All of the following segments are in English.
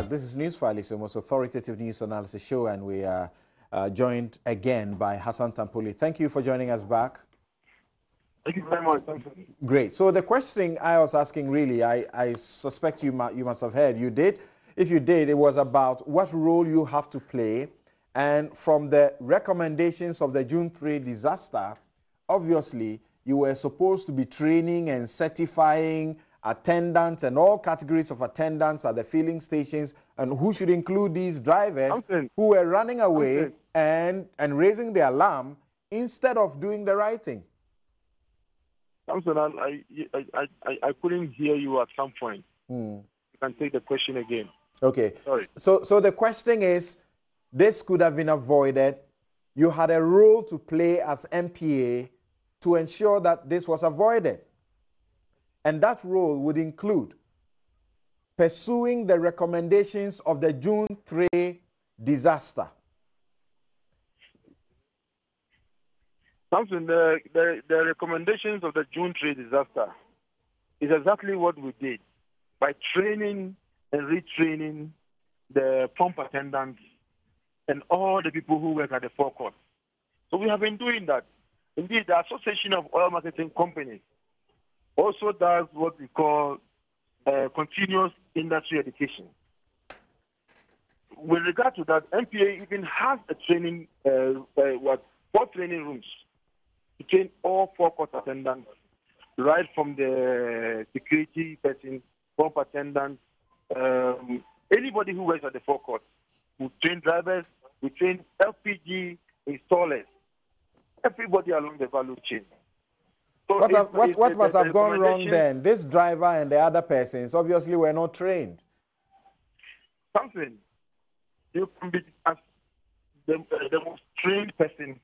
back. This is Newsfile, it's the most authoritative news analysis show, and we are joined again by Hassan Tampoli. Thank you for joining us back. Thank you very much. Great. So the question I was asking, really, I suspect you must have heard. You did. If you did, it was about what role you have to play. And from the recommendations of the June 3 disaster, obviously, you were supposed to be training and certifying attendants and all categories of attendants at the filling stations, and who should include these drivers who were running away and raising the alarm instead of doing the right thing. Samson, I couldn't hear you at some point. You can take the question again. Okay. Sorry. So the question is, this could have been avoided. You had a role to play as MPA to ensure that this was avoided. And that role would include pursuing the recommendations of the June 3 disaster. Samson, the recommendations of the June 3 disaster is exactly what we did by training and retraining the pump attendants and all the people who work at the forecourt. So we have been doing that. Indeed, the Association of Oil Marketing Companies also does what we call continuous industry education. With regard to that, MPA even has a training, 4 training rooms to train all forecourt attendants, right from the security person, pump attendants, anybody who works at the forecourt. We train drivers, we train LPG installers, everybody along the value chain. So what must have gone wrong then? This driver and the other persons obviously were not trained. Something. You can be as the most trained person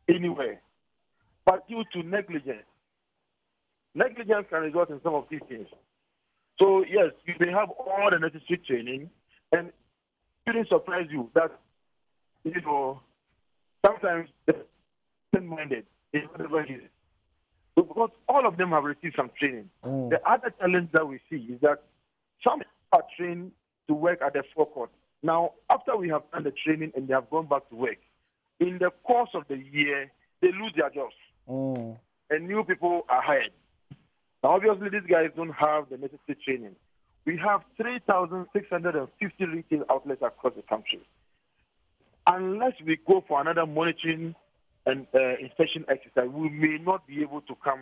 anywhere. But due to negligence can result in some of these things. So yes, you may have all the necessary training, and it shouldn't surprise you that, sometimes they're minded in whatever it is. Because all of them have received some training. The other challenge that we see is that some are trained to work at the forecourt. Now, after we have done the training and they have gone back to work, in the course of the year, they lose their jobs. And new people are hired. Now, obviously, these guys don't have the necessary training. We have 3,650 retail outlets across the country. Unless we go for another monitoring and inspection exercise, we may not be able to come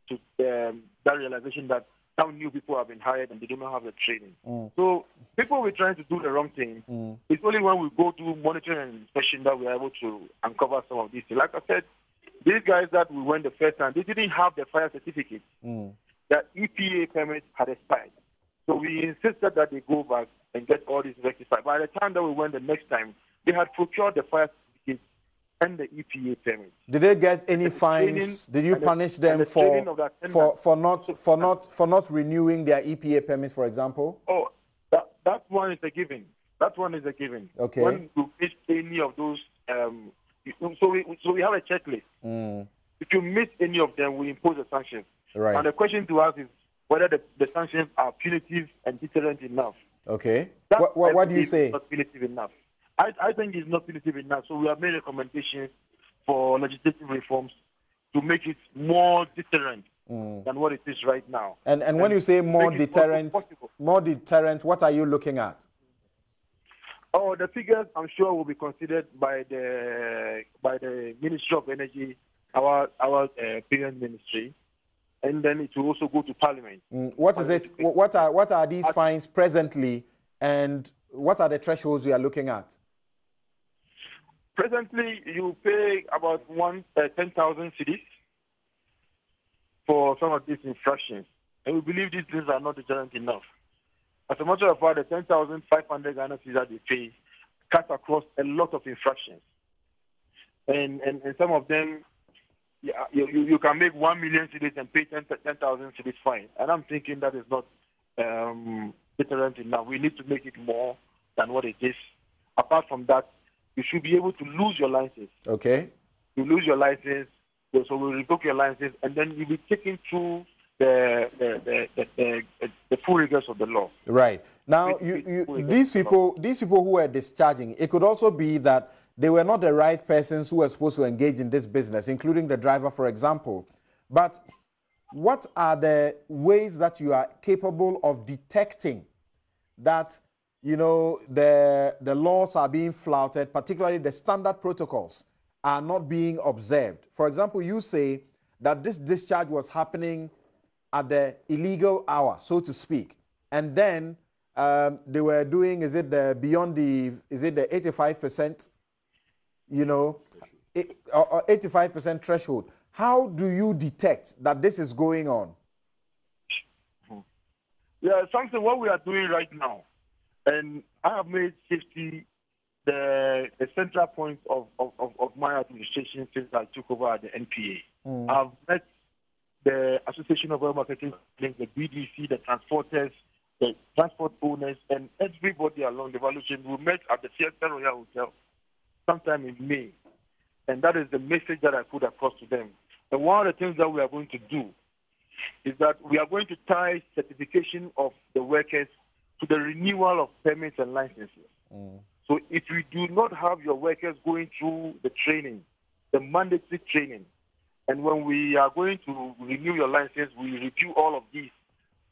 to that realization that some new people have been hired and they do not have the training. So people were trying to do the wrong thing. It's only when we go to monitoring and inspection that we are able to uncover some of these things. Like I said, these guys that we went the first time, they didn't have the fire certificate. The EPA permit had expired. So we insisted that they go back and get all this rectified. By the time that we went the next time, they had procured the fire certificate and the EPA permit. Did they get any fines? Did you punish them for not renewing their EPA permits, for example? Oh, that one is a given. That one is a given. Okay. When you miss any of those, so we have a checklist. If you miss any of them, we impose a sanction. Right. And the question to us is whether the sanctions are punitive and deterrent enough. Okay. What do you say? Not punitive enough. I think it's not punitive enough. So we have made recommendations for legislative reforms to make it more deterrent than what it is right now. And when you say more deterrent, what are you looking at? Oh, the figures I'm sure will be considered by the Ministry of Energy, our parent ministry, and then it will also go to Parliament. What is it? What are these fines presently, and what are the thresholds we are looking at? Presently, you pay about 10,000 cedis for some of these infractions, and we believe these things are not deterrent enough. As a matter of fact, the 10,500 Ghana cedis that they pay cut across a lot of infractions, and some of them, you can make 1 million cedis and pay 10,000 cedis fine. And I'm thinking that is not deterrent enough. We need to make it more than what it is. Apart from that, you should be able to lose your license. Okay. You lose your license, so we'll revoke your license, and then you'll be taken through the full rigors of the law. Right. Now, these people who were discharging, it could also be that they were not the right persons who were supposed to engage in this business, including the driver, for example. But what are the ways that you are capable of detecting that, you know, the laws are being flouted, particularly the standard protocols are not being observed? For example, you say that this discharge was happening at the illegal hour, so to speak, and then they were doing, is it the 85%, you know, 85% threshold? How do you detect that this is going on? Yeah, something what we are doing right now, and I have made safety the central point of my administration since I took over at the NPA. I've met the Association of Oil Marketing, the BDC, the transporters, the transport owners, and everybody along the value chain. We met at the Fiesta Royal Hotel sometime in May. And that is the message that I put across to them. And one of the things that we are going to do is that we are going to tie certification of the workers to the renewal of permits and licenses. So if you do not have your workers going through the training, the mandatory training, and when we are going to renew your license, we review all of these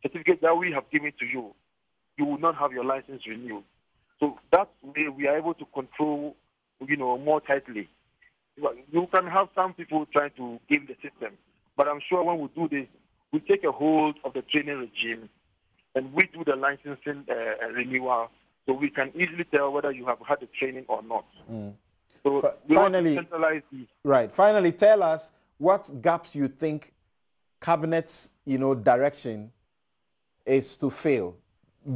certificates that we have given to you, you will not have your license renewed. So that way we are able to control, you know, more tightly. You can have some people trying to game the system, but I'm sure when we do this, we take a hold of the training regime and we do the licensing renewal, so we can easily tell whether you have had the training or not. So we finally, want to centralize these. Right. Finally, tell us what gaps you think cabinet's, you know, direction is to fail,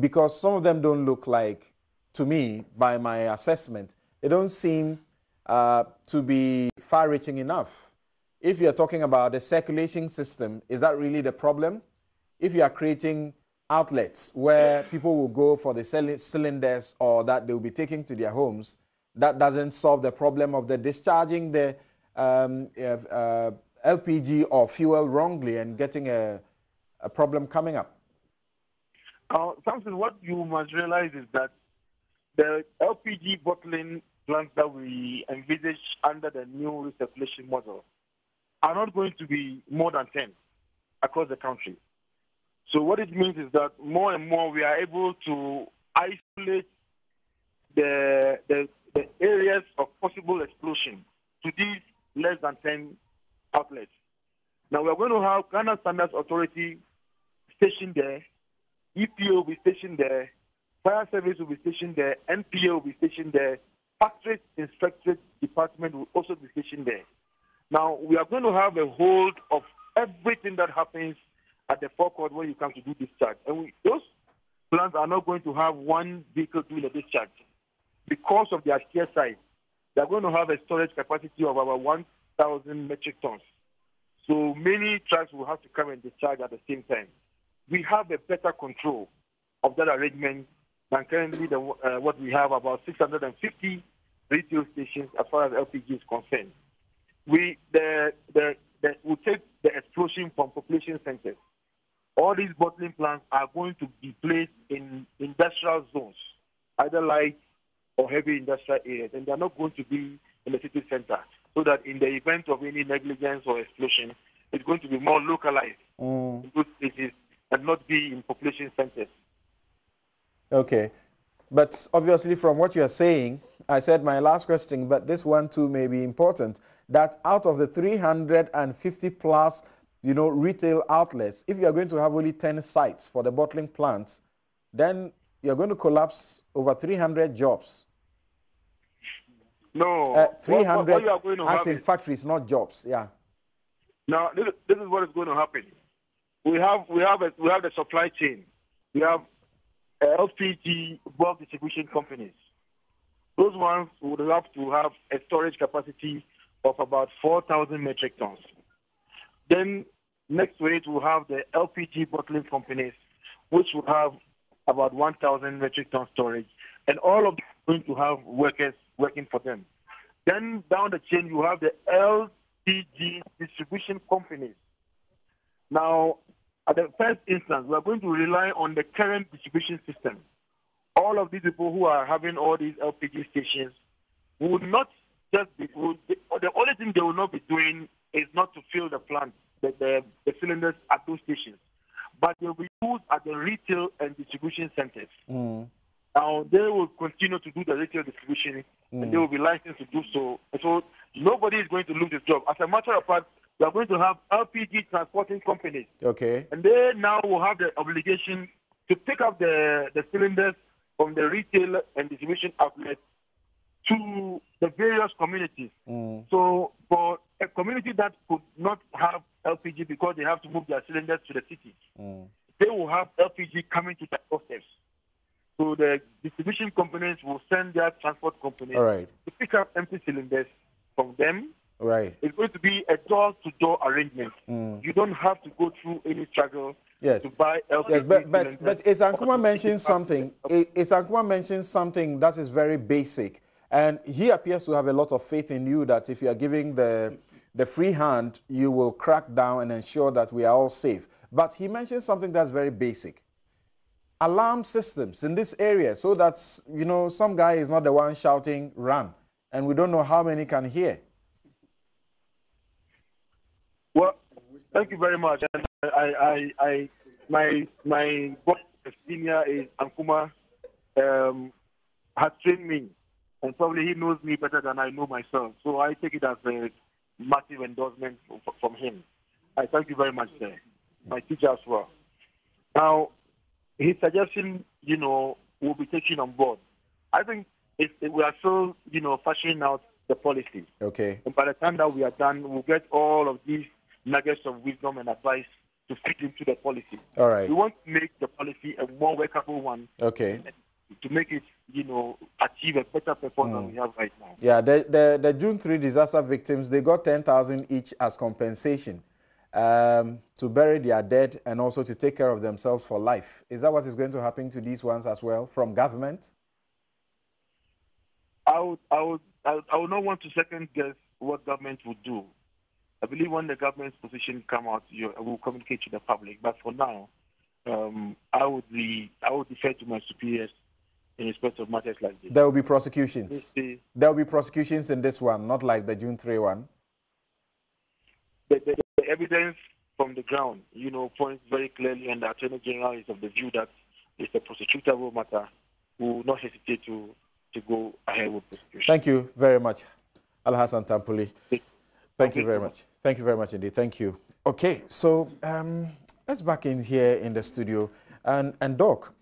because some of them don't look like, to me, by my assessment, they don't seem to be far-reaching enough. If you're talking about the circulation system, is that really the problem? If you are creating outlets where people will go for the cylinders or that they will be taking to their homes, that doesn't solve the problem of the discharging the LPG or fuel wrongly and getting a problem coming up. Something what you must realize is that the LPG bottling plants that we envisage under the new recirculation model are not going to be more than 10 across the country. So what it means is that more and more we are able to isolate the areas of possible explosion to these less than 10 outlets. Now we are going to have Ghana Standards Authority stationed there, EPA will be stationed there, Fire Service will be stationed there, NPA will be stationed there, Factory Inspectorate Department will also be stationed there. Now we are going to have a hold of everything that happens at the forecourt when you come to do discharge. And those plants are not going to have one vehicle doing the discharge. Because of their sheer size, they are going to have a storage capacity of about 1,000 metric tons. So many trucks will have to come and discharge at the same time. We have a better control of that arrangement than currently what we have, about 650 retail stations as far as LPG is concerned. We take the explosion from population centers. All these bottling plants are going to be placed in industrial zones, either light or heavy industrial areas, and they're not going to be in the city center, so that in the event of any negligence or explosion, it's going to be more localized in those places and not be in population centers. Okay. But obviously from what you're saying, I said my last question, but this one too may be important, that out of the 350 plus, you know, retail outlets, if you're going to have only 10 sites for the bottling plants, then you're going to collapse over 300 jobs. No, 300 what you are going to as in factories, not jobs. Yeah. Now this is what is going to happen. We have the supply chain. We have LPG bulk distribution companies. Those ones would have to have a storage capacity of about 4,000 metric tons. Then next to it, we'll have the LPG bottling companies, which will have about 1,000 metric ton storage, and all of them are going to have workers working for them. Then down the chain, you have the LPG distribution companies. Now, at the first instance, we are going to rely on the current distribution system. All of these people who are having all these LPG stations would not just be, the only thing they will not be doing is not to fill the plant, the cylinders at those stations, but they will be used at the retail and distribution centers. Now, they will continue to do the retail distribution, and they will be licensed to do so. So nobody is going to lose their job. As a matter of fact, we are going to have LPG transporting companies. Okay. And they now will have the obligation to pick up the cylinders from the retail and distribution outlets to the various communities. So for a community that could not have LPG because they have to move their cylinders to the city, they will have LPG coming to their doorsteps. So the distribution companies will send their transport companies to pick up empty cylinders from them. It's going to be a door-to-door arrangement. You don't have to go through any struggle to buy LPG. But Isankuma mentioned something. Isankuma mentioned something that is very basic. And he appears to have a lot of faith in you that if you are giving the free hand, you will crack down and ensure that we are all safe. But he mentioned something that's very basic. Alarm systems in this area so that, you know, some guy is not the one shouting, run. And we don't know how many can hear. Well, thank you very much. And my boss, senior is Ankuma, has trained me. And probably he knows me better than I know myself. So I take it as a massive endorsement from him. I thank you very much, sir. My teacher as well. Now, his suggestion, you know, will be taken on board. I think if we are still, you know, fashioning out the policy. Okay. And by the time that we are done, we'll get all of these nuggets of wisdom and advice to fit into the policy. All right. We want to make the policy a more workable one. Okay. To make it, you know, achieve a better performance than we have right now. Yeah, the June 3 disaster victims, they got 10,000 each as compensation to bury their dead and also to take care of themselves for life. Is that what is going to happen to these ones as well from government? I would not want to second guess what government would do. I believe when the government's position come out, we'll communicate to the public. But for now, I would defer to my superiors in respect of matters like this. There will be prosecutions. There will be prosecutions in this one, not like the June 3 one. The evidence from the ground, you know, points very clearly, and the Attorney General is of the view that it's a prosecutable matter. We will not hesitate to go ahead with prosecution. Thank you very much, Alhassan Tampuli. Thank you very much. Thank you very much indeed. Thank you. Okay, so let's back in here in the studio. And Doc,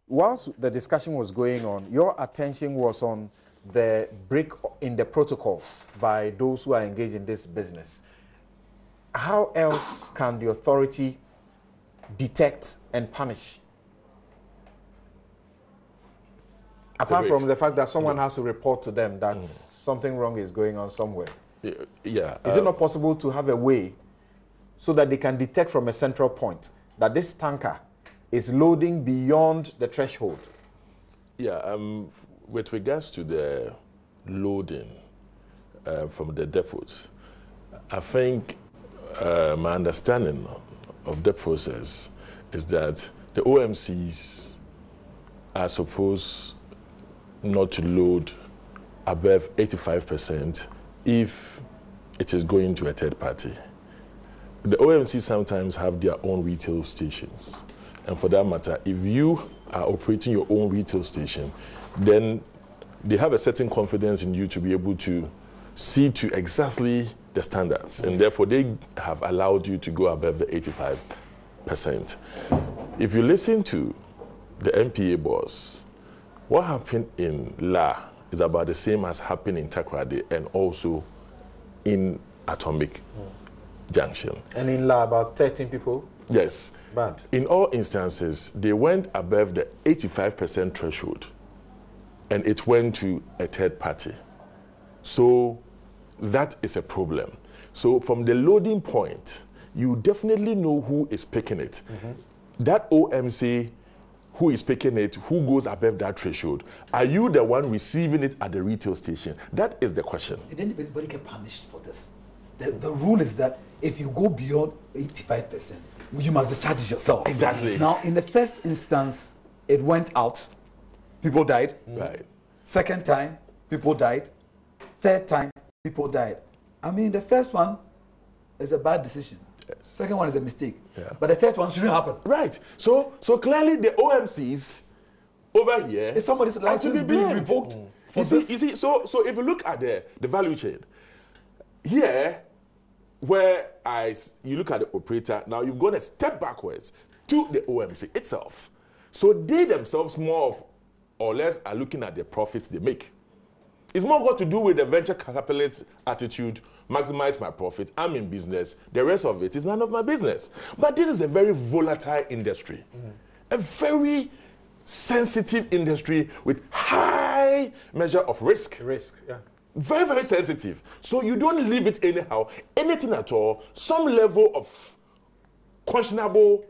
whilst the discussion was going on, your attention was on the break in the protocols by those who are engaged in this business. How else can the authority detect and punish? Apart from the fact that someone has to report to them that something wrong is going on somewhere. Yeah. Is it not possible to have a way so that they can detect from a central point that this tanker is loading beyond the threshold? Yeah, with regards to the loading from the depots, I think my understanding of the process is that the OMCs are supposed not to load above 85% if it is going to a third party. The OMCs sometimes have their own retail stations. And for that matter, if you are operating your own retail station, then they have a certain confidence in you to be able to see to exactly the standards. And therefore, they have allowed you to go above the 85%. If you listen to the MPA boss, what happened in La is about the same as happened in Takoradi and also in Atomic Junction. And in La, about 13 people? Yes. Bad. In all instances, they went above the 85% threshold and it went to a third party. So that is a problem. So from the loading point, you definitely know who is picking it. That OMC who is picking it, who goes above that threshold, are you the one receiving it at the retail station? That is the question. Did anybody get punished for this? The rule is that if you go beyond 85%, you must discharge it yourself. Exactly. Now, in the first instance, it went out, people died. Right. Second time, people died. Third time, people died. I mean, the first one is a bad decision. Yes. Second one is a mistake. Yeah. But the third one shouldn't happen. Right. So clearly the OMCs over here If somebody's license being revoked for you see, so if you look at the value chain, here, where you look at the operator, now you've gone a step backwards to the OMC itself. So they themselves more or less are looking at the profits they make. It's more got to do with the venture capitalist attitude, maximize my profit, I'm in business, the rest of it is none of my business. But this is a very volatile industry, a very sensitive industry with high measure of risk. Yeah. Very, very sensitive. So you don't leave it anyhow, anything at all. Some level of questionable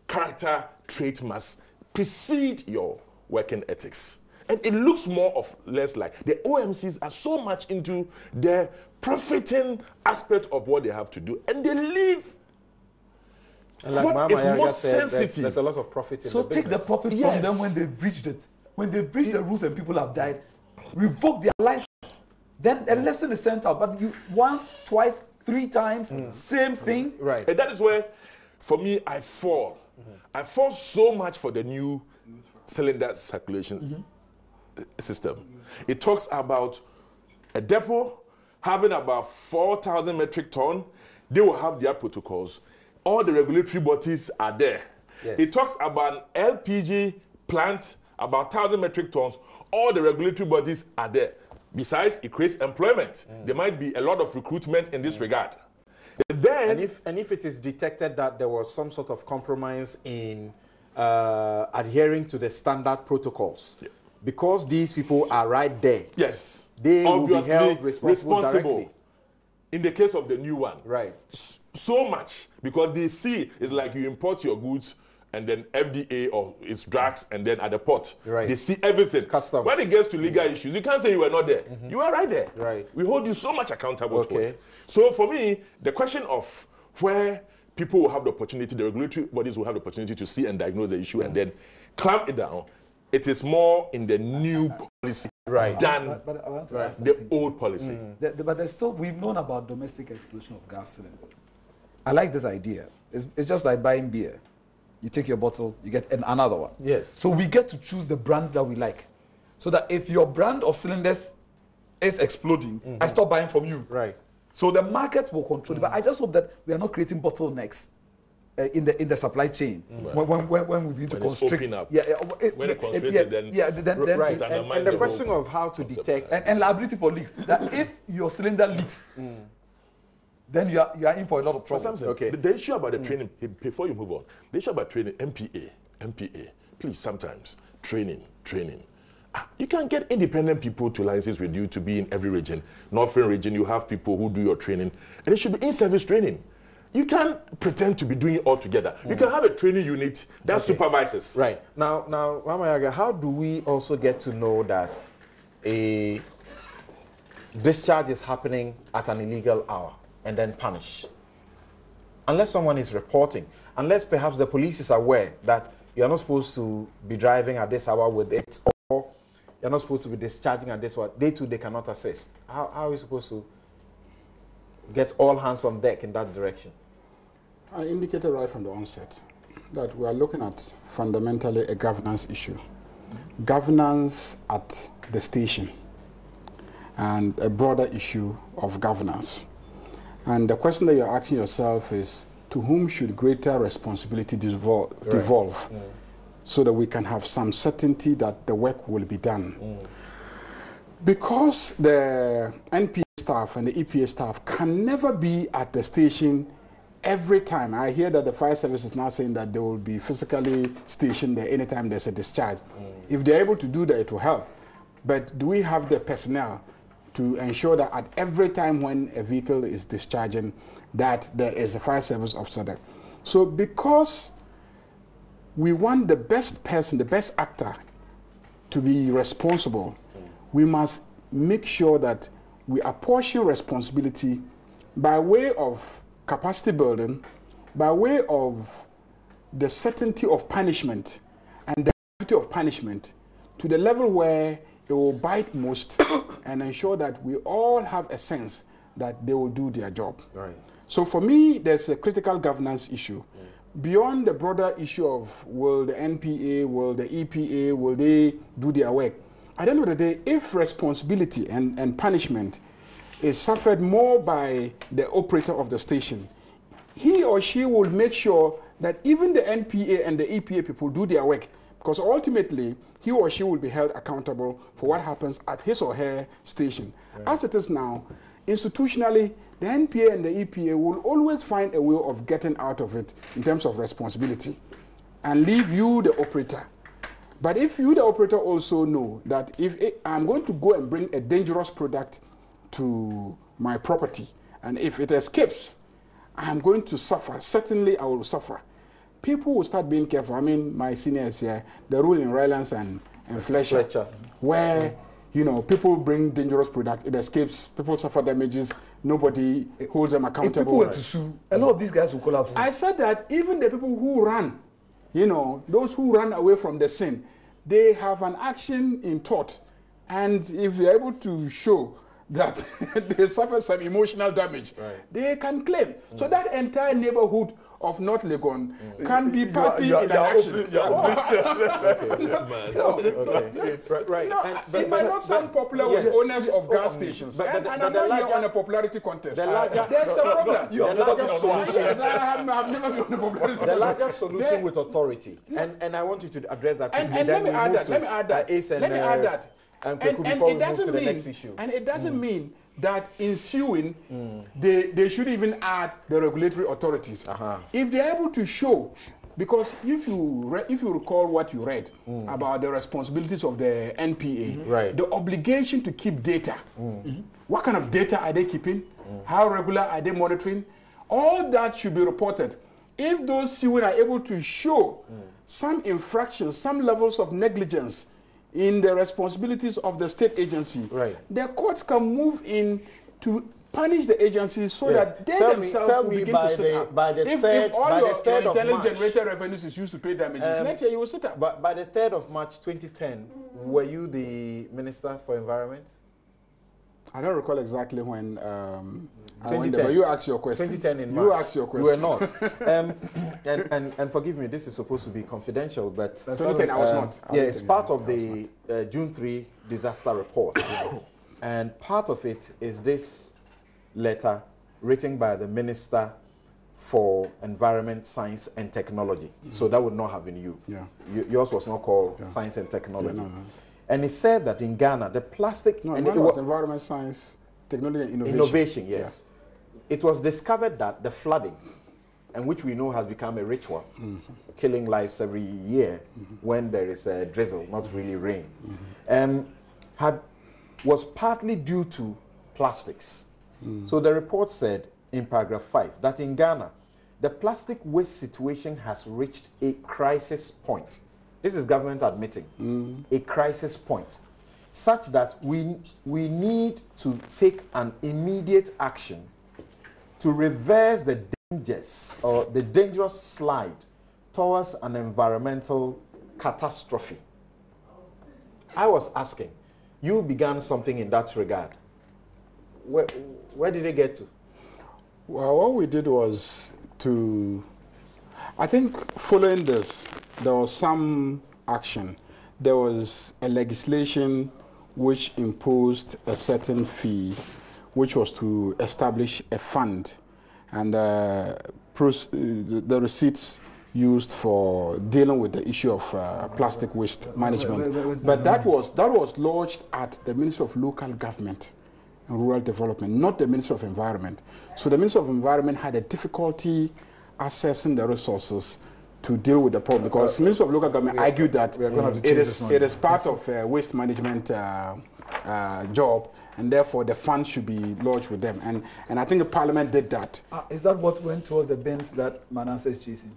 character trait must precede your working ethics. And it looks more or less like the OMCs are so much into the profiting aspect of what they have to do. And they leave And like what Mama is Yaga most said, sensitive. there's a lot of profit in So the take the business. profit from Yes. them when they breached it. When they breached the rules and people have died, revoke their license. Then a lesson is sent out. But you once, twice, 3 times, same thing. Right. And that is where, for me, I fall. I fall so much for the new cylinder circulation system. It talks about a depot having about 4,000 metric ton. They will have their protocols. All the regulatory bodies are there. Yes. It talks about an LPG plant, about 1,000 metric tons. All the regulatory bodies are there. Besides, it creates employment. There might be a lot of recruitment in this regard. Then, And if it is detected that there was some sort of compromise in adhering to the standard protocols, because these people are right there, yes, they will be obviously held responsible directly. in the case of the new one. Right. So much, because they see it's like you import your goods and then FDA or it's drugs and then at the port. Right. They see everything. Customs. When it gets to legal issues, you can't say you were not there. You are right there. Right. We hold you so much accountable to Okay. it. So for me, the question of where people will have the opportunity, the regulatory bodies will have the opportunity to see and diagnose the issue and then clamp it down, it is more in the new policy Right. than But I want to ask the something. old policy. But there's still, we've known about domestic explosion of gas cylinders. I like this idea. It's just like buying beer. You take your bottle, you get another one. Yes. So we get to choose the brand that we like. So that if your brand of cylinders is exploding, I stop buying from you. Right. So the market will control it. But I just hope that we are not creating bottlenecks in the supply chain when we begin to When it's constrict. open up. When it constricted, then Right. it And undermines the the question whole of how to concept. detect and liability for leaks. That if your cylinder leaks, then you are in for a lot of trouble. Samson, Okay. the issue about the training, before you move on, the issue about training, MPA, please, sometimes, training. You can get independent people to license with you to be in every region. Northern region, you have people who do your training, and it should be in-service training. You can't pretend to be doing it all together. You can have a training unit that supervises. Right. Now, Mama Yaga, how do we also get to know that a discharge is happening at an illegal hour and then punish? Unless someone is reporting, unless perhaps the police is aware that you're not supposed to be driving at this hour with it, or you're not supposed to be discharging at this hour, they too, they cannot assist. How are we supposed to get all hands on deck in that direction? I indicated right from the onset that we are looking at fundamentally a governance issue. Governance at the station and a broader issue of governance. And the question that you're asking yourself is, to whom should greater responsibility devolve so that we can have some certainty that the work will be done? Because the NPA staff and the EPA staff can never be at the station every time. I hear that the fire service is now saying that they will be physically stationed there anytime there's a discharge. If they're able to do that, it will help. But do we have the personnel to ensure that at every time when a vehicle is discharging, that there is a fire service officer there? So because we want the best person, the best actor to be responsible, we must make sure that we apportion responsibility by way of capacity building, by way of the certainty of punishment and the gravity of punishment to the level where it will bite most and ensure that we all have a sense that they will do their job. Right. So for me, there's a critical governance issue. Beyond the broader issue of will the NPA, will the EPA, will they do their work? At the end of the day, if responsibility and punishment is suffered more by the operator of the station, he or she will make sure that even the NPA and the EPA people do their work, because ultimately he or she will be held accountable for what happens at his or her station. Right. As it is now, institutionally, the NPA and the EPA will always find a way of getting out of it in terms of responsibility and leave you, the operator. But if you, the operator, also know that if I'm going to go and bring a dangerous product to my property, and if it escapes, I'm going to suffer. Certainly, I will suffer. People will start being careful. I mean, my seniors here, the rule in Rylands and Fletcher, where you know, people bring dangerous product, it escapes, people suffer damages, nobody holds them accountable. If people were to sue, a lot of these guys will collapse. I said that even the people who run, you know, those who run away from the sin, they have an action in thought. And if they're able to show that they suffer some emotional damage, they can claim. So that entire neighborhood of North Legon can be party in an action. It might not sound popular with the owners of gas stations. And I'm not here on a popularity contest. There's a problem. The larger solution with authority. And I want you to address that. And let me add that. And it doesn't mean, and it doesn't mean that in suing, they should even add the regulatory authorities. If they're able to show, because if you recall what you read about the responsibilities of the NPA, the obligation to keep data, what kind of data are they keeping? How regular are they monitoring? All that should be reported. If those suing are able to show some infractions, some levels of negligence in the responsibilities of the state agency, the courts can move in to punish the agencies so that they themselves will begin to sit up. If all your internally generated revenues is used to pay damages, next year you will sit up. But by the 3rd of March 2010, were you the Minister for Environment? I don't recall exactly when I went there, but you asked your question. 2010 in March. You asked your question. You were not. And forgive me, this is supposed to be confidential, but 2010 I was not. Yeah, it's part of the June 3 disaster report. And part of it is this letter written by the Minister for Environment, Science and Technology. So that would not have been you. Yours was not called Science and Technology. And it said that in Ghana, the plastic... No, and it was Environment, Science, Technology and Innovation. Innovation, yes. It was discovered that the flooding, and which we know has become a ritual, killing lives every year when there is a drizzle, not really rain, was partly due to plastics. So the report said in paragraph 5 that in Ghana, the plastic waste situation has reached a crisis point. This is government admitting a crisis point, such that we need to take an immediate action to reverse the dangers or the dangerous slide towards an environmental catastrophe. I was asking, you began something in that regard. Where did it get to? Well, what we did was to, I think following this, there was some action. There was a legislation which imposed a certain fee, which was to establish a fund, and the receipts used for dealing with the issue of plastic waste management. But that was lodged at the Ministry of Local Government and Rural Development, not the Ministry of Environment. So the Ministry of Environment had a difficulty accessing the resources to deal with the problem, because the Ministry of Local Government argued that it is part of a waste management job, and therefore the fund should be lodged with them. And I think the Parliament did that. Is that what went towards the bins that Manasseh is chasing?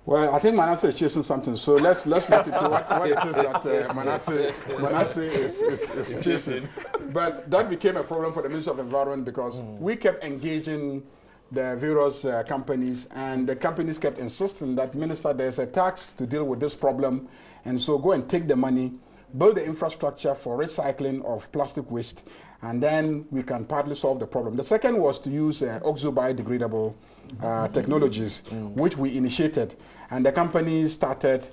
Well, I think Manasseh is chasing something, so let's look into what it is that Manasseh is chasing. But that became a problem for the Ministry of Environment, because we kept engaging the various companies, and the companies kept insisting that, Minister, there's a tax to deal with this problem, and so go and take the money, build the infrastructure for recycling of plastic waste, and then we can partly solve the problem. The second was to use oxo-biodegradable technologies, which we initiated, and the companies started,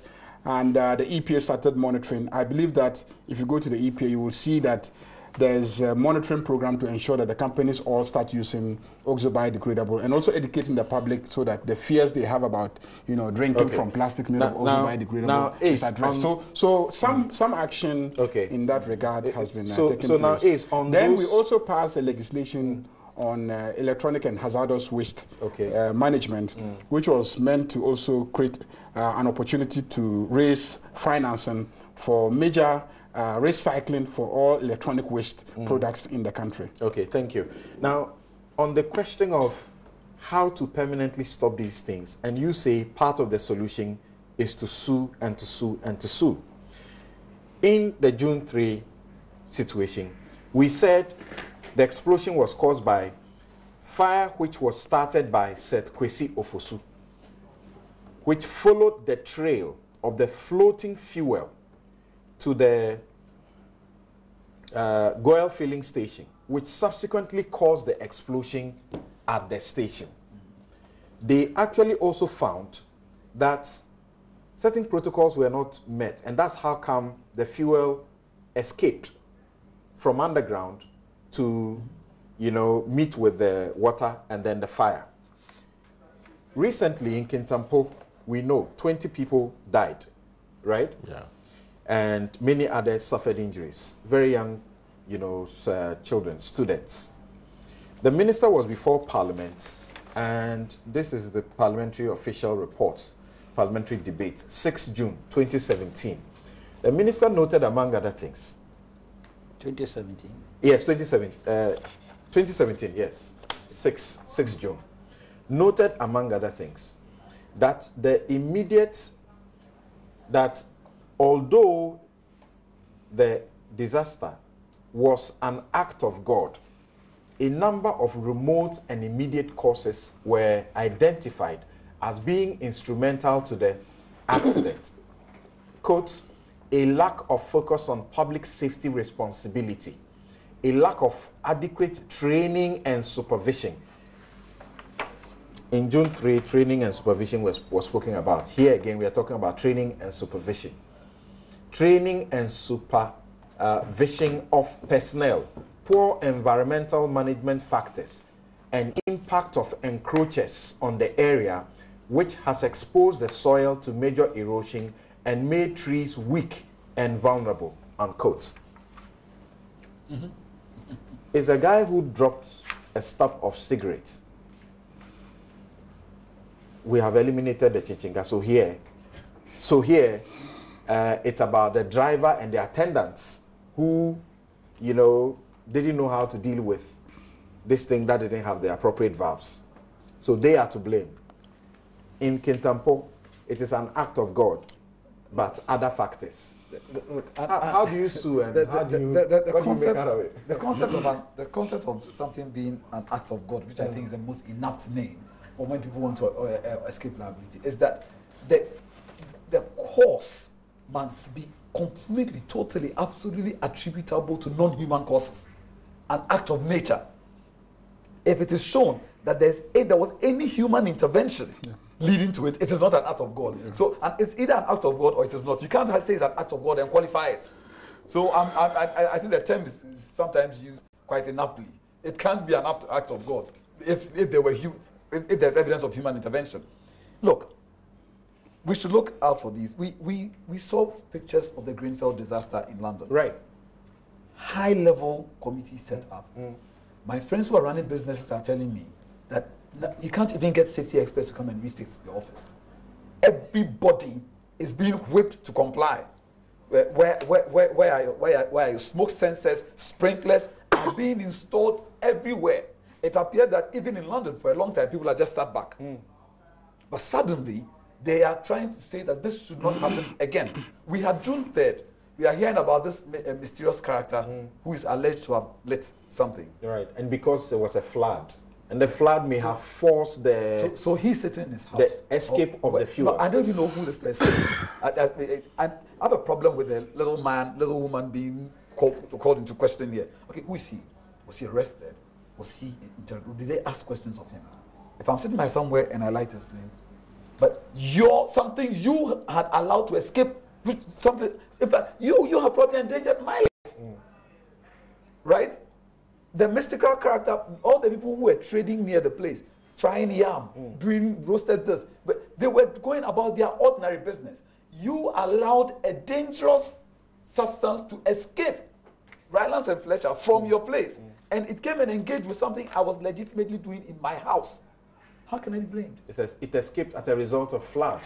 and the EPA started monitoring. I believe that if you go to the EPA, you will see that there's a monitoring program to ensure that the companies all start using oxo-biodegradable, and also educating the public so that the fears they have about, drinking from plastic made of oxo-biodegradable is addressed. So some action in that regard has been taken place. Then we also passed a legislation on electronic and hazardous waste management, which was meant to also create an opportunity to raise financing for major recycling for all electronic waste products in the country. Okay, thank you. Now, on the question of how to permanently stop these things, and you say part of the solution is to sue and to sue and to sue. In the June 3 situation, we said the explosion was caused by fire which was started by Seth Kwesi Ofosu, which followed the trail of the floating fuel to the Goel filling station, which subsequently caused the explosion at the station. They actually also found that certain protocols were not met, and that's how come the fuel escaped from underground to, meet with the water and then the fire. Recently in Kintampo, we know 20 people died, right? Yeah. And many others suffered injuries. Very young, children, students. The minister was before Parliament, and this is the parliamentary official report, parliamentary debate, 6 June 2017. The minister noted, among other things. 2017? Yes, 2017, yes, 6 June. Noted, among other things, that although the disaster was an act of God, a number of remote and immediate causes were identified as being instrumental to the accident. Quote, a lack of focus on public safety responsibility, a lack of adequate training and supervision. In June 3, training and supervision was spoken about. Here again, we are talking about training and supervision. Training and supervision of personnel, poor environmental management factors, and impact of encroachers on the area, which has exposed the soil to major erosion and made trees weak and vulnerable, unquote. It's a guy who dropped a stub of cigarette. We have eliminated the chinchinga. So here, it's about the driver and the attendants who, didn't know how to deal with this thing that didn't have the appropriate valves. So they are to blame. In Kintampo, it is an act of God, but other factors. How do you sue and what do you make out of it? The concept of something being an act of God, which I think is the most inapt name for when people want to escape liability, is that the cause must be completely, totally, absolutely attributable to non-human causes, an act of nature. If it is shown that there was any human intervention leading to it, it is not an act of God. Yeah. So and it's either an act of God or it is not. You can't say it's an act of God and qualify it. So I think the term is sometimes used quite inaptly. It can't be an act of God if there's evidence of human intervention. Look, we should look out for these. We saw pictures of the Greenfield disaster in London. Right. High-level committee set up. My friends who are running businesses are telling me that you can't even get safety experts to come and refix the office. Everybody is being whipped to comply. Where are smoke sensors, sprinklers are being installed everywhere. It appeared that even in London for a long time, people are just sat back. But suddenly, they are trying to say that this should not happen again. We had June 3rd. We are hearing about this mysterious character who is alleged to have lit something. Right, and because there was a flood. And the flood may have forced the So he's sitting in his house. the escape of the fuel. No, I don't even know who this person is. I have a problem with the little woman being called into question here. Okay, who is he? Was he arrested? Was he interrogated? Did they ask questions of him? If I'm sitting by somewhere and I light a flame, but something you had allowed to escape, something, in fact, you have probably endangered my life. Right? The mystical character, all the people who were trading near the place, frying yam, doing roasted this, but they were going about their ordinary business. You allowed a dangerous substance to escape Rylands and Fletcher from your place. And it came and engaged with something I was legitimately doing in my house. How can I be blamed? It says it escaped as a result of flood.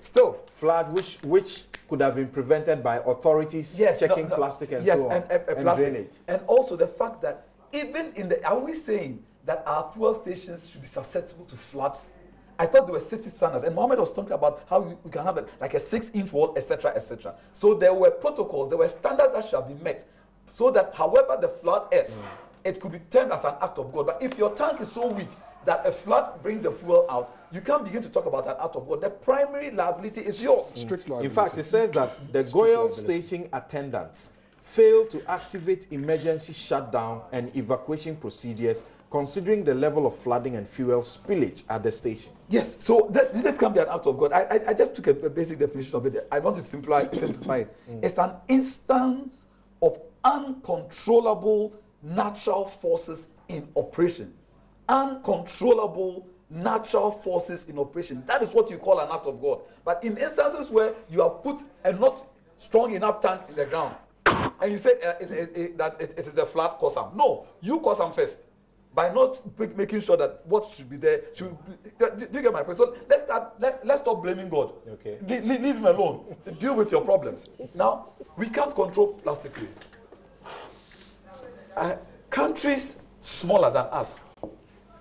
Still. Flood which could have been prevented by authorities checking plastic and so on, and drainage. And also the fact that even are we saying that our fuel stations should be susceptible to floods? I thought there were safety standards, and Mohammed was talking about how we can have like a 6-inch wall, etc., etc. So there were protocols, there were standards that shall be met, so that however the flood is, it could be termed as an act of God. But if your tank is so weak that a flood brings the fuel out, you can't begin to talk about an act of God. The primary liability is yours. Strict liability. In fact, it says that the Goyle station attendants failed to activate emergency shutdown and evacuation procedures considering the level of flooding and fuel spillage at the station. Yes, so this can be an act of God. I just took a basic definition of it. I want to simplify it. It's an instance of uncontrollable natural forces in operation. Uncontrollable natural forces in operation. That is what you call an act of God. But in instances where you have put a not strong enough tank in the ground, and you say that it is the flood cause them. No, you cause them first. By not making sure that what should be there do you get my point? So let's stop blaming God. Okay. Leave him alone. Deal with your problems. Now we can't control plastic waste. Countries smaller than us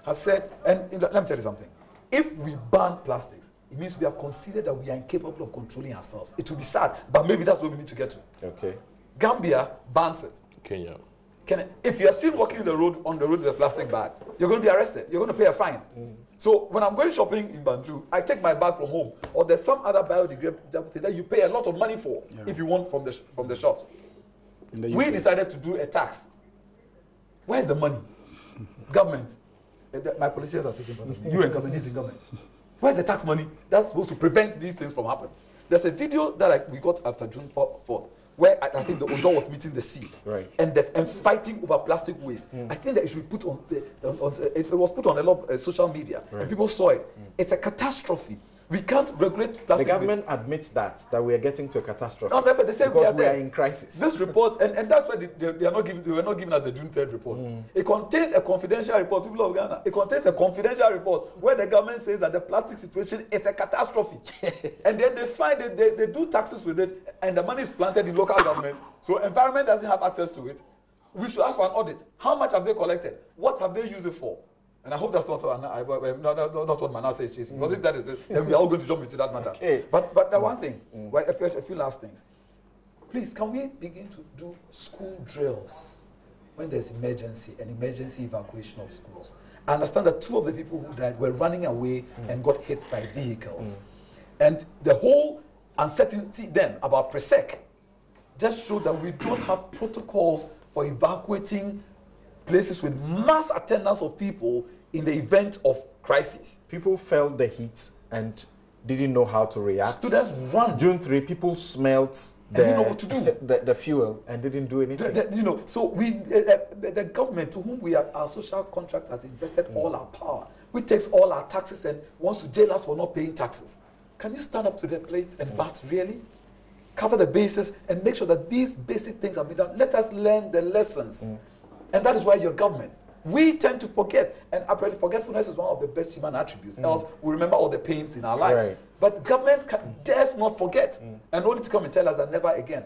have said, and let me tell you something. If we ban plastics, it means we have considered that we are incapable of controlling ourselves. It will be sad, but maybe that's what we need to get to. Okay. Gambia bans it. Kenya. If you are seen walking on the road with a plastic bag, you're going to be arrested. You're going to pay a fine. So when I'm going shopping in Banjul, I take my bag from home, or there's some other biodegradable thing that you pay a lot of money for if you want from the shops. We decided to do a tax. Where's the money? Government. My politicians are sitting in front of me. You and government is in government. Where's the tax money that's supposed to prevent these things from happening? There's a video that we got after June 4th. Where I think the Odo was meeting the sea, right, and fighting over plastic waste. I think that it should be put on. It was put on a lot of social media, and people saw it. It's a catastrophe. We can't regulate plastic. The government admits that we are getting to a catastrophe. No, never. They say because we are in crisis. This report, and that's why they were not giving us the June 3rd report. It contains a confidential report, people of Ghana. It contains a confidential report where the government says that the plastic situation is a catastrophe. And then they do taxes with it, and the money is planted in local government. So environment doesn't have access to it. We should ask for an audit. How much have they collected? What have they used it for? And I hope that's not what Manasseh is chasing. Because if that is it, then we are all going to jump into that matter. Okay. But the one thing, a few last things. Please, can we begin to do school drills when there's emergency evacuation of schools? I understand that 2 of the people who died were running away and got hit by vehicles. And the whole uncertainty then about PRESEC just showed that we don't have protocols for evacuating places with mass attendance of people in the event of crisis. People felt the heat and didn't know how to react. Students run. June 3, people smelled didn't know what to do. The fuel and didn't do anything. So the government to whom our social contract has invested all our power, which takes all our taxes and wants to jail us for not paying taxes. Can you stand up to the plate and bat really? Cover the bases and make sure that these basic things have been done. Let us learn the lessons. And that is why your government. We tend to forget, and apparently forgetfulness is one of the best human attributes. Else we remember all the pains in our lives. Right. But government dares not forget, and only to come and tell us that never again.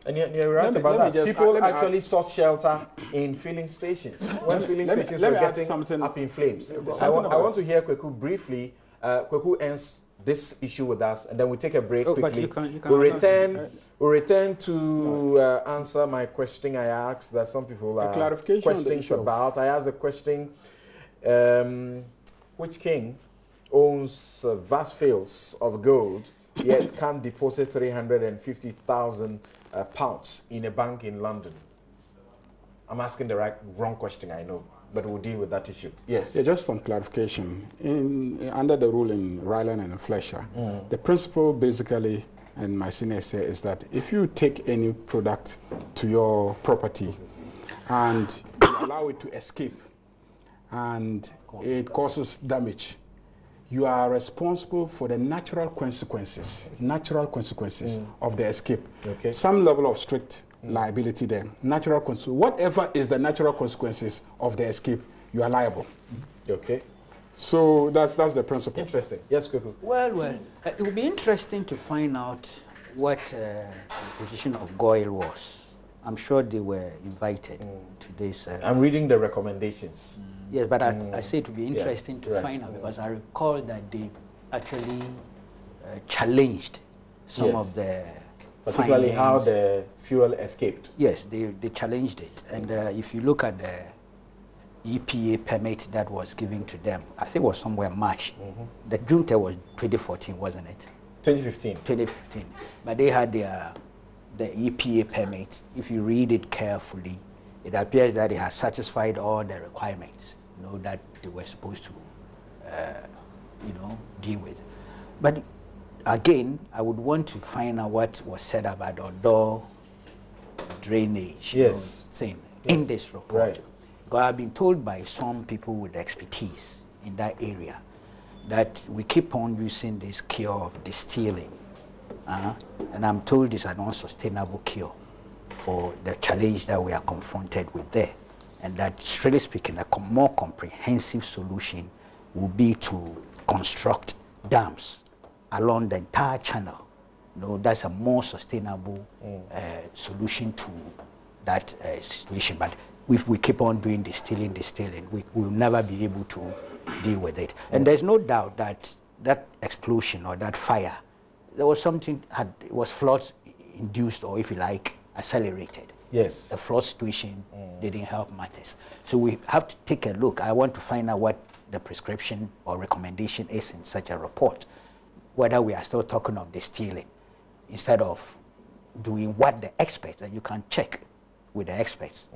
And you're right about that. People actually sought shelter in filling stations when filling stations were getting up in flames. I want to hear Kweku briefly. Kweku earns this issue with us, and then we take a break quickly. You can We return to answer my question I asked that some people are questions about. I asked a question, which king owns vast fields of gold, yet can't deposit 350,000 pounds in a bank in London? I'm asking the wrong question, I know, but we'll deal with that issue. Yes. Yeah, just some clarification. Under the rule in Ryland and Fletcher, the principle basically, and my senior say, is that if you take any product to your property and you allow it to escape and it causes damage, you are responsible for the natural consequences of the escape. Okay. Some level of strict liability there. Natural consequences. Whatever is the natural consequences of the escape, you are liable. Okay. So that's the principle. Interesting. Yes, Kuku. Well, it would be interesting to find out what the position of GOIL was. I'm sure they were invited to this. I'm reading the recommendations. Yes, but I say it would be interesting to find out, because I recall that they actually challenged some of the particularly findings. how the fuel escaped. Yes, they challenged it. And if you look at the EPA permit that was given to them, I think it was somewhere March. The June was 2014, wasn't it? 2015. 2015. But they had the EPA permit. If you read it carefully, it appears that it has satisfied all the requirements, that they were supposed to, deal with. But again, I would want to find out what was said about the outdoor drainage thing in this report. Right. Because I've been told by some people with expertise in that area that we keep on using this cure of distilling. And I'm told it's an unsustainable cure for the challenge that we are confronted with there. And that, strictly speaking, a more comprehensive solution will be to construct dams along the entire channel. That's a more sustainable solution to that situation. But if we keep on doing distilling, we will never be able to deal with it. And there's no doubt that that explosion or that fire, there was something, it was flood induced, or if you like, accelerated. Yes. The flood situation didn't help matters. So we have to take a look. I want to find out what the prescription or recommendation is in such a report, whether we are still talking of distilling instead of doing what the experts, and you can check with the experts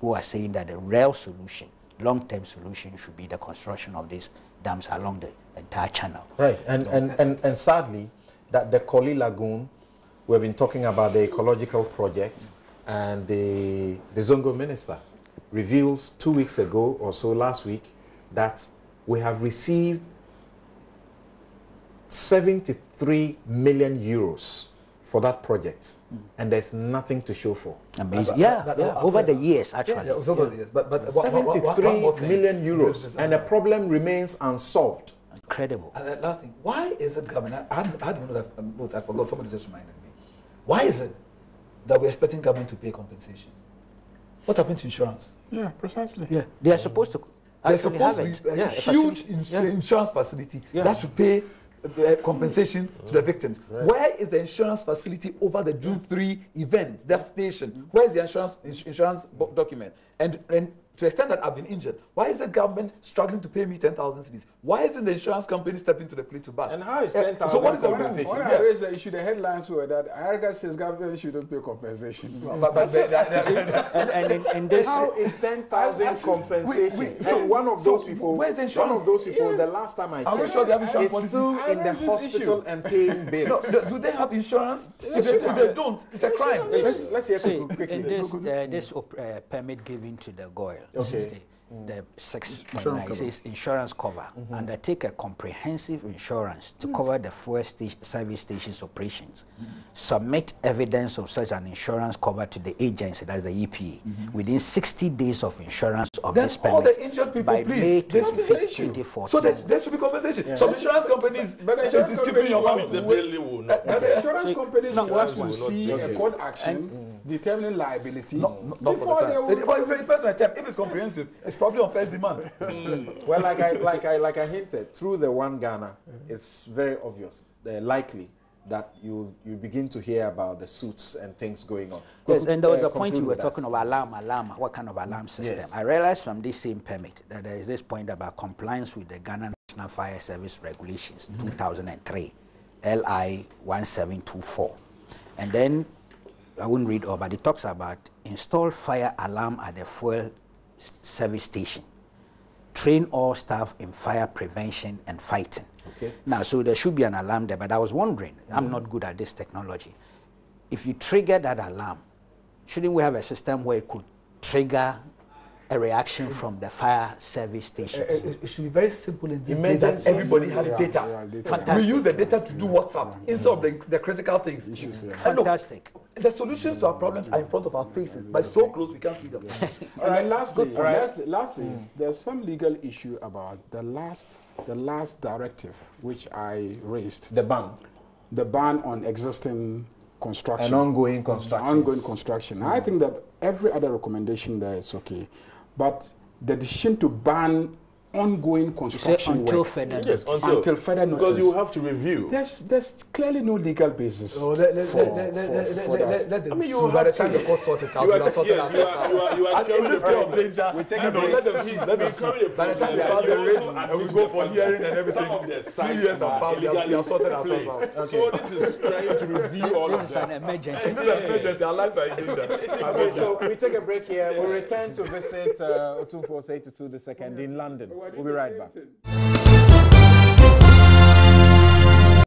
who are saying that the real solution, long-term solution, should be the construction of these dams along the entire channel. Right, and sadly, that the Koli Lagoon, we've been talking about the ecological project, and the Zongo minister reveals 2 weeks ago or so, last week, that we have received 73 million euros for that project, and there's nothing to show for. Amazing. Over the years, actually. Yeah, over the years. But 73 million euros, and the problem remains unsolved. Incredible. And last thing, why is it, government? I don't know that. I forgot. Somebody just reminded me. Why is it that we're expecting government to pay compensation? What happened to insurance? Yeah, precisely. Yeah, they are supposed to. There's supposed to be a huge insurance facility that should pay compensation to the victims. Right. Where is the insurance facility over the June 3 event, devastation? Where is the insurance document? And to the extent that I've been injured, why is the government struggling to pay me 10,000 cedis? Why isn't the insurance company stepping to the plate to back? And how is 10,000 so what is the compensation? When I raised the issue, the headlines were that America says government shouldn't pay compensation. And this, how is 10,000 compensation? So one of those people, the last time I checked, is still in the hospital and paying bills. No, do they have insurance? If they don't, it's a crime. Let's hear quickly. In this permit given to the GOIL, the insurance cover, undertake a comprehensive insurance to cover the fuel service station's operations. Submit evidence of such an insurance cover to the agency, that's the EPA, within 60 days of insurance of this permit. All the injured people, by please. May 2014. So there should be compensation. Yeah. Some insurance companies is keeping your money. The insurance companies want to see a court action determining liability. Not for the time. But if it's comprehensive, it's probably on first demand. Well, like I hinted, through the One Ghana, it's very obvious, likely that you begin to hear about the suits and things going on. Yes, and there was a point you were talking about alarm, what kind of alarm system. Yes. I realized from this same permit that there is this point about compliance with the Ghana National Fire Service Regulations, 2003, LI 1724. And then, I wouldn't read all, but it talks about install fire alarm at the fuel service station. Train all staff in fire prevention and fighting. Okay. Now, so there should be an alarm there, but I was wondering, I'm not good at this technology. If you trigger that alarm, shouldn't we have a system where it could trigger a reaction from the fire service station? It should be very simple in this day that everybody has data. Fantastic. We use the data to do WhatsApp instead of the critical things. Fantastic. Look, the solutions to our problems are in front of our faces, but so close we can't see them. And then lastly, there's some legal issue about the last directive which I raised. The ban on existing construction. And ongoing construction. Ongoing construction. I think that every other recommendation there is okay. But the decision to ban ongoing construction until work, further until further notice. Because you have to review. There's clearly no legal basis. Let them sue. By the time the court sorts it out, we are sorted out. You are in this kind of danger, we take a break. let them sue. By the time they file the rates and we go for hearing and everything, 2 years have passed, we are sorted ourselves out. So this is trying to review all of This is that. an emergency. This is an emergency. Our lives are in danger. Okay, so we take a break here. We'll return to visit Otumfuo Osei Tutu II in London. We'll be right back.